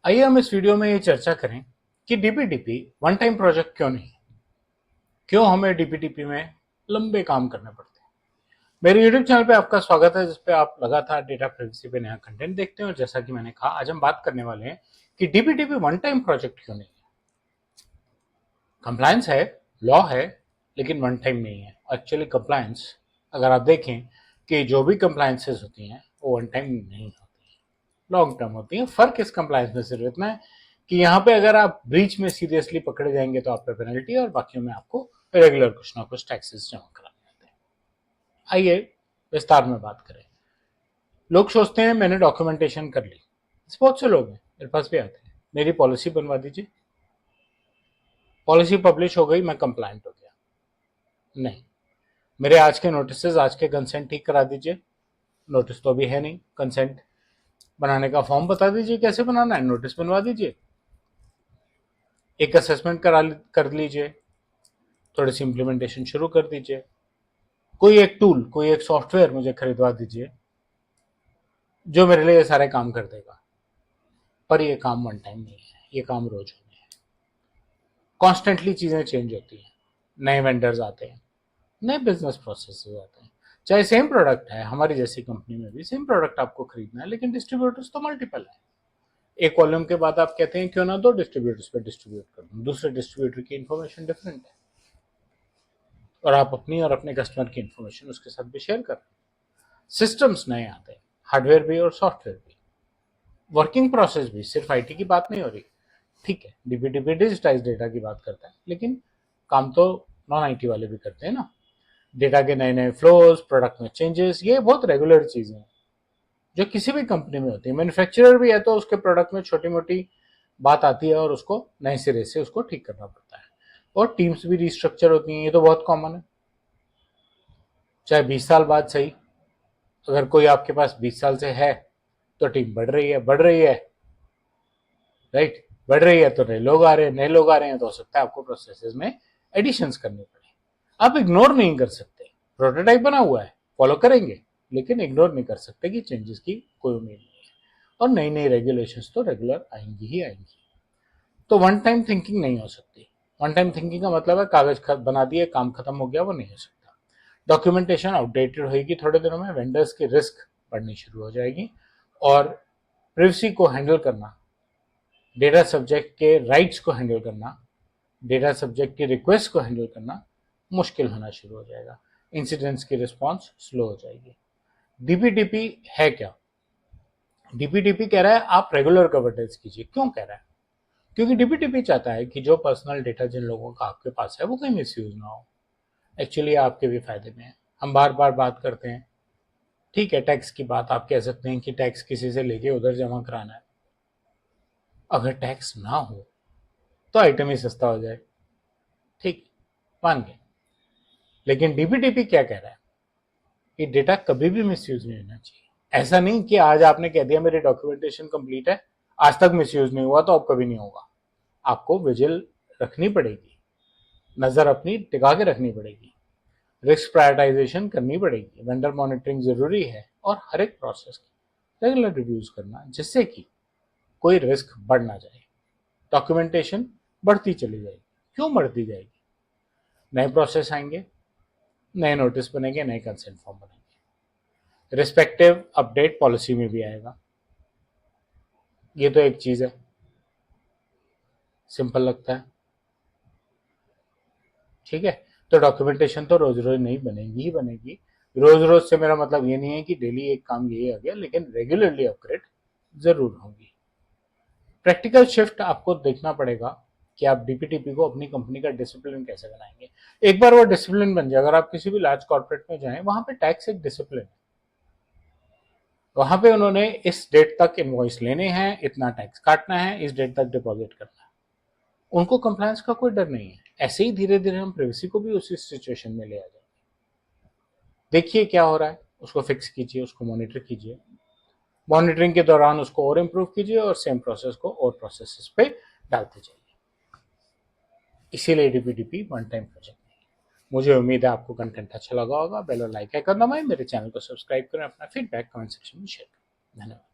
आइए हम इस वीडियो में ये चर्चा करें कि डीपीडीपी वन टाइम प्रोजेक्ट क्यों नहीं, क्यों हमें डीपीडीपी में लंबे काम करने पड़ते हैं। मेरे यूट्यूब चैनल पे आपका स्वागत है, जिसपे आप लगातार डेटा प्राइवेसी पे नया कंटेंट देखते हैं। और जैसा कि मैंने कहा, आज हम बात करने वाले हैं कि डीपीडीपी वन टाइम प्रोजेक्ट क्यों नहीं है। कंप्लायंस है, लॉ है, लेकिन वन टाइम नहीं है। एक्चुअली कंप्लायंस, अगर आप देखें कि जो भी कंप्लायंसेस होती हैं वो वन टाइम नहीं होती, लॉन्ग टर्म होती है। फर्क इस कंप्लायंस में सिर्फ इतना है कि यहाँ पे अगर आप ब्रीच में सीरियसली पकड़े जाएंगे तो आप पे पेनल्टी है, और बाकियों में आपको रेगुलर कुछ ना कुछ टैक्सेस जमा कराने होते हैं। आइए विस्तार में बात करें। लोग सोचते हैं मैंने डॉक्यूमेंटेशन कर ली, बहुत से लोग हैं, मेरे पास भी आते हैं, मेरी पॉलिसी बनवा दीजिए, पॉलिसी पब्लिश हो गई, मैं कंप्लायंट हो गया। नहीं, मेरे आज के नोटिस, आज के कंसेंट ठीक करा दीजिए। नोटिस तो अभी है नहीं, कंसेंट बनाने का फॉर्म बता दीजिए कैसे बनाना है, नोटिस बनवा दीजिए, एक असेसमेंट कर लीजिए, थोड़ी सी इंप्लीमेंटेशन शुरू कर दीजिए, कोई एक टूल, कोई एक सॉफ्टवेयर मुझे खरीदवा दीजिए जो मेरे लिए ये सारे काम कर देगा। पर ये काम वन टाइम नहीं है, ये काम रोज होने हैं। कॉन्स्टेंटली चीजें चेंज होती हैं, नए वेंडर्स आते हैं, नए बिजनेस प्रोसेसेस आते हैं। चाहे सेम प्रोडक्ट है, हमारी जैसी कंपनी में भी सेम प्रोडक्ट आपको खरीदना है, लेकिन डिस्ट्रीब्यूटर्स तो मल्टीपल है। एक वॉल्यूम के बाद आप कहते हैं क्यों ना दो डिस्ट्रीब्यूटर्स पे डिस्ट्रीब्यूट कर दूं, दूसरे डिस्ट्रीब्यूटर की इन्फॉर्मेशन डिफरेंट है, और आप अपनी और अपने कस्टमर की इन्फॉर्मेशन उसके साथ भी शेयर कर रहे हैं। सिस्टम्स नए आते हैं, हार्डवेयर भी और सॉफ्टवेयर भी, वर्किंग प्रोसेस भी, सिर्फ आईटी की बात नहीं हो रही। ठीक है, डीपीडीपी डिजिटाइज डेटा की बात करता है, लेकिन काम तो नॉन आईटी वाले भी करते हैं ना। डेटा के नए नए फ्लोज, प्रोडक्ट में चेंजेस, ये बहुत रेगुलर चीजें हैं जो किसी भी कंपनी में होती है। मैन्युफैक्चरर भी है तो उसके प्रोडक्ट में छोटी मोटी बात आती है और उसको नए सिरे से उसको ठीक करना पड़ता है। और टीम्स भी रिस्ट्रक्चर होती हैं, ये तो बहुत कॉमन है। चाहे 20 साल बाद सही, अगर कोई आपके पास 20 साल से है तो टीम बढ़ रही है, राइट, बढ़ रही है तो नए लोग आ रहे हैं, तो हो सकता है आपको प्रोसेसेस में एडिशंस करनी पड़े। आप इग्नोर नहीं कर सकते, प्रोटोटाइप बना हुआ है, फॉलो करेंगे, लेकिन इग्नोर नहीं कर सकते कि चेंजेस की कोई उम्मीद नहीं है। और नई नई रेगुलेशंस तो रेगुलर आएंगी ही आएंगी। तो वन टाइम थिंकिंग नहीं हो सकती। वन टाइम थिंकिंग का मतलब है कागज बना दिए, काम खत्म हो गया, वो नहीं हो सकता। डॉक्यूमेंटेशन आउटडेटेड होगी थोड़े दिनों में, वेंडर्स की रिस्क बढ़नी शुरू हो जाएगी, और प्रिवेसी को हैंडल करना, डेटा सब्जेक्ट के राइट्स को हैंडल करना, डेटा सब्जेक्ट की रिक्वेस्ट को हैंडल करना मुश्किल होना शुरू हो जाएगा। इंसिडेंट्स की रिस्पॉन्स स्लो हो जाएगी। डीपीडीपी है क्या? डीपीडीपी कह रहा है आप रेगुलर गवर्नेंस कीजिए। क्यों कह रहा है? क्योंकि डीपीडीपी चाहता है कि जो पर्सनल डेटा जिन लोगों का आपके पास है वो कहीं मिसयूज ना हो। एक्चुअली आपके भी फायदे में है। हम बार बार बात करते हैं, ठीक है, टैक्स की बात आप कह सकते हैं कि टैक्स किसी से लेके उधर जमा कराना है। अगर टैक्स ना हो तो आइटम ही सस्ता हो जाए, ठीक, मान गए। लेकिन डीपीडीपी क्या कह रहा है कि डेटा कभी भी मिसयूज नहीं होना चाहिए। ऐसा नहीं कि आज आपने कह दिया मेरी डॉक्यूमेंटेशन कंप्लीट है, आज तक मिसयूज नहीं हुआ तो अब कभी नहीं होगा। आपको विजिल रखनी पड़ेगी, नजर अपनी टिका के रखनी पड़ेगी, रिस्क प्रायोरिटाइजेशन करनी पड़ेगी, वेंडर मॉनिटरिंग जरूरी है, और हर एक प्रोसेस की रेगुलर रिव्यूज करना, जिससे कि कोई रिस्क बढ़ ना जाए। डॉक्यूमेंटेशन बढ़ती चली जाएगी। क्यों बढ़ती जाएगी? नए प्रोसेस आएंगे, नए नोटिस बनेंगे, नए कंसेंट फॉर्म बनेंगे, रिस्पेक्टिव अपडेट पॉलिसी में भी आएगा। ये तो एक चीज है, सिंपल लगता है, ठीक है। तो डॉक्यूमेंटेशन तो रोज रोज नहीं बनेगी ही बनेगी। रोज रोज से मेरा मतलब ये नहीं है कि डेली एक काम यही आ गया, लेकिन रेगुलरली अपग्रेड जरूर होगी। प्रैक्टिकल शिफ्ट आपको देखना पड़ेगा कि आप डीपीटीपी को अपनी कंपनी का डिसिप्लिन कैसे बनाएंगे। एक बार वो डिसिप्लिन बन जाए, अगर आप किसी भी लार्ज कॉर्पोरेट में जाएं, वहां पे टैक्स एक डिसिप्लिन है। वहां पे उन्होंने इस डेट तक इनवॉइस लेने हैं, इतना टैक्स काटना है, इस डेट तक डिपॉजिट करना है। उनको कंप्लायंस का कोई डर नहीं है। ऐसे ही धीरे धीरे हम प्राइवेसी को भी उसी सिचुएशन में ले आ जाएंगे। देखिए क्या हो रहा है, उसको फिक्स कीजिए, उसको मॉनिटर कीजिए, मॉनिटरिंग के दौरान उसको और इम्प्रूव कीजिए, और सेम प्रोसेस को और प्रोसेसेस पे डालते जाइए। इसीलिए डीपीडीपी वन टाइम प्रोजेक्ट नहीं है। मुझे उम्मीद है आपको कंटेंट अच्छा लगा होगा। बेल और लाइक है करना, मेरे चैनल को सब्सक्राइब करें, अपना फीडबैक कमेंट सेक्शन में शेयर करें। धन्यवाद।